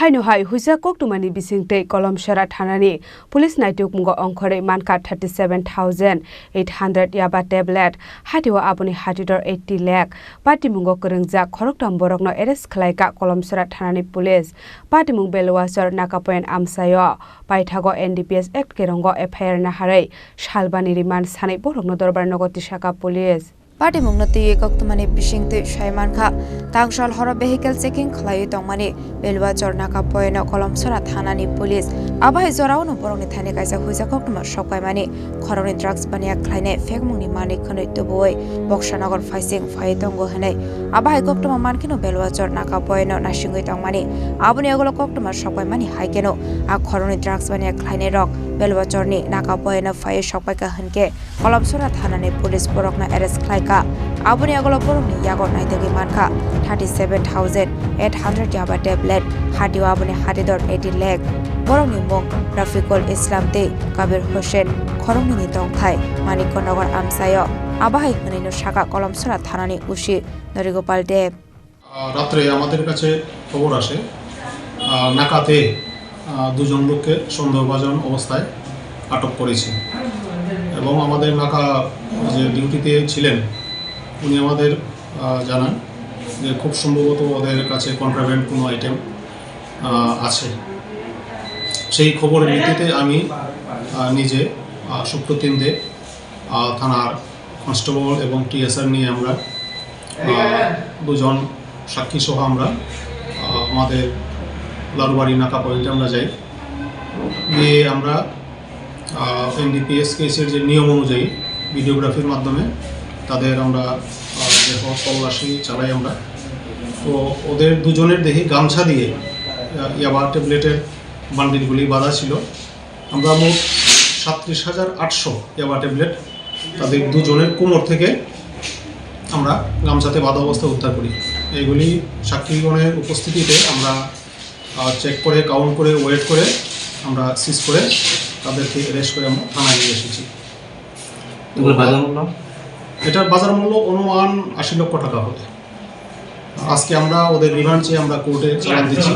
Hai huja koktumani bisingte kolomsara thanani police naituk mungo ongkhore manka 37,800 yaba tablet hatiwa apuni hatidor 80 lakh party mungo korengja khoroktam borokno arrest khlaika kolomsara thanani police party mung belwasar nakapoin amsayo paithago NDPS act kerongo FIR na harai shalbani remand sanai borokno dorbar nogoti shaka police Party mungnati koktumani bisingte shaimankha tangshal horo vehicle checking khlai tongmani belwa chornaka poena kolomsara thanani police abai jorauno borongni thane kaisa huja koktuma sokpaimani khoroni drugs bania khlaine fekmungni mani khonoi tuboi boksanagar faising phai tongo hanai abai koktuma mankino belwa chornaka poena nasingoi tongmani abuni agolo koktuma sokpaimani haikeno a khoroni drugs bania khlaine rok belwa chorni naka poena phai sokpaika hanke kolomsara thanani police borokna arrest khlaika abuni agolo borokni yago naitegi mankha 37,800 yaba tablet hadiwa abuni hadidor 80 lakh borokni mong Rafiqul Islam te Kabir Hussein khorongni ni tongthai Maniknagar amsayo abahai hneino shaka kolomsara thanani ushi Norigopal Dev রাত্রে আমাদের কাছে খবর আসে নাকাতে দুজন লোককে সন্দেহভাজন অবস্থায় আটক করেছে এবং আমাদের নাকা যে ডিউটিতে ছিলেন উনি আমাদের জানান যে খুব সম্ভবত ওদের কাছে কন্ট্রাব্যান্ড কোনো আইটেম আছে সেই খবরের ভিত্তিতে আমি নিজে সুপ্রতিন্দে থানার কনস্টেবল এবং টিএসআর নিয়ে আমরা দুজন সাক্ষী সহ আমরা আমাদের লালবাড়ি নাকা পয়েন্টে আমরা যাই গিয়ে আমরা NDPS কেসের যে নিয়ম অনুযায়ী ভিডিওগ্রাফির মাধ্যমে তাদের আমরা দেহ তল্লাশি চালাই আমরা তো ওদের দুজনের দেহে গামছা দিয়ে ইয়াবা ট্যাবলেটের বান্ডিলগুলি বাঁধা ছিল আমরা মোট 37,800 ইয়াবা ট্যাবলেট তাদের দুজনের কোমর থেকে আমরা গামছাতে বাঁধা অবস্থায় উদ্ধার করি এইগুলি সাক্ষীগণের উপস্থিতিতে আমরা চেক করে কাউন্ট করে ওয়েট করে আমরা সিজ করে তাদেরকে অ্যারেস্ট করে আমরা থানায় নিয়ে এসেছি এটার বাজার মূল্য অনুমান 80 লক্ষ টাকা হবে আজকে আমরা ওদের রিমান্ড চেয়ে আমরা কোর্টে চালান দিচ্ছি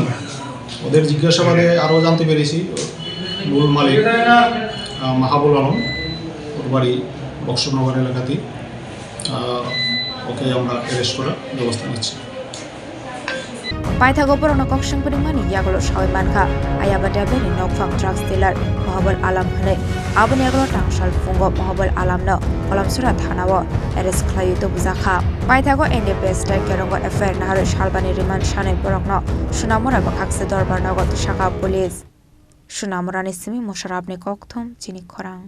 ওদের জিজ্ঞাসাবাদে আরও জানতে পেরেছি মূল মালিক মাহাবুল আলম ওর বাড়ি বক্সনগর এলাকাতেই ওকে আমরা অ্যারেস্ট করার ব্যবস্থা নিচ্ছি Paithago borokno koksang mani yagolo shawai mankha ayaba tablet nokfang drugs dealer Mohabul Alam hane abuni agolo tangshal fungo Mohabul Alam no kolomsara thanao arrest khlai to bujaka Paithago NDPS ta kerongo FIR na haru shalbani remand shanai borokno Sunamura bakakse dorbar nogot shaka police Sunamura ni simi Musharraf ni kokthum chini khorang